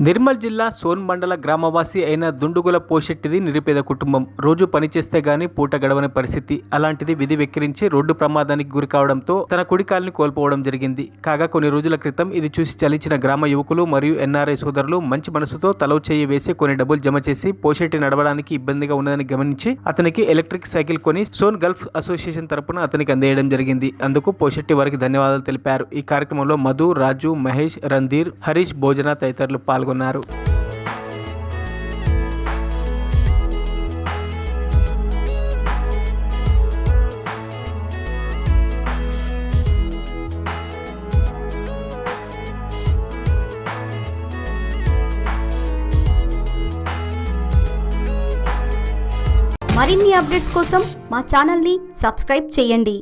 నిర్మల్ జిల్లా సోన్ మండల గ్రామవాసి అయిన దుండుగుల పోషెట్టిది నిరుపేద కుటుంబం. రోజు పనిచేస్తే గానీ పూట గడవని పరిస్థితి. అలాంటిది విధి వెక్కిరించి రోడ్డు ప్రమాదానికి గురి కావడంతో తన కుడి కాలిని కోల్పోవడం జరిగింది. కాగా కొన్ని రోజుల క్రితం ఇది చూసి చలించిన గ్రామ యువకులు మరియు ఎన్ఆర్ఐ సోదరులు మంచి మనసుతో తలో చేయి వేసి కొన్ని డబ్బులు జమ చేసి పోషెట్టి నడవడానికి ఇబ్బందిగా ఉన్నదని గమనించి అతనికి ఎలక్ట్రిక్ సైకిల్ కొని సోన్ గల్ఫ్ అసోసియేషన్ తరపున అతనికి అందేయడం జరిగింది. అందుకు పోషెట్టి వారికి ధన్యవాదాలు తెలిపారు. ఈ కార్యక్రమంలో మధు, రాజు, మహేష్, రణధీర్, హరీష్, భోజన తదితరులు పాల్గొన్నారు. మరిన్ని అప్డేట్స్ కోసం మా ఛానల్ని సబ్స్క్రైబ్ చేయండి.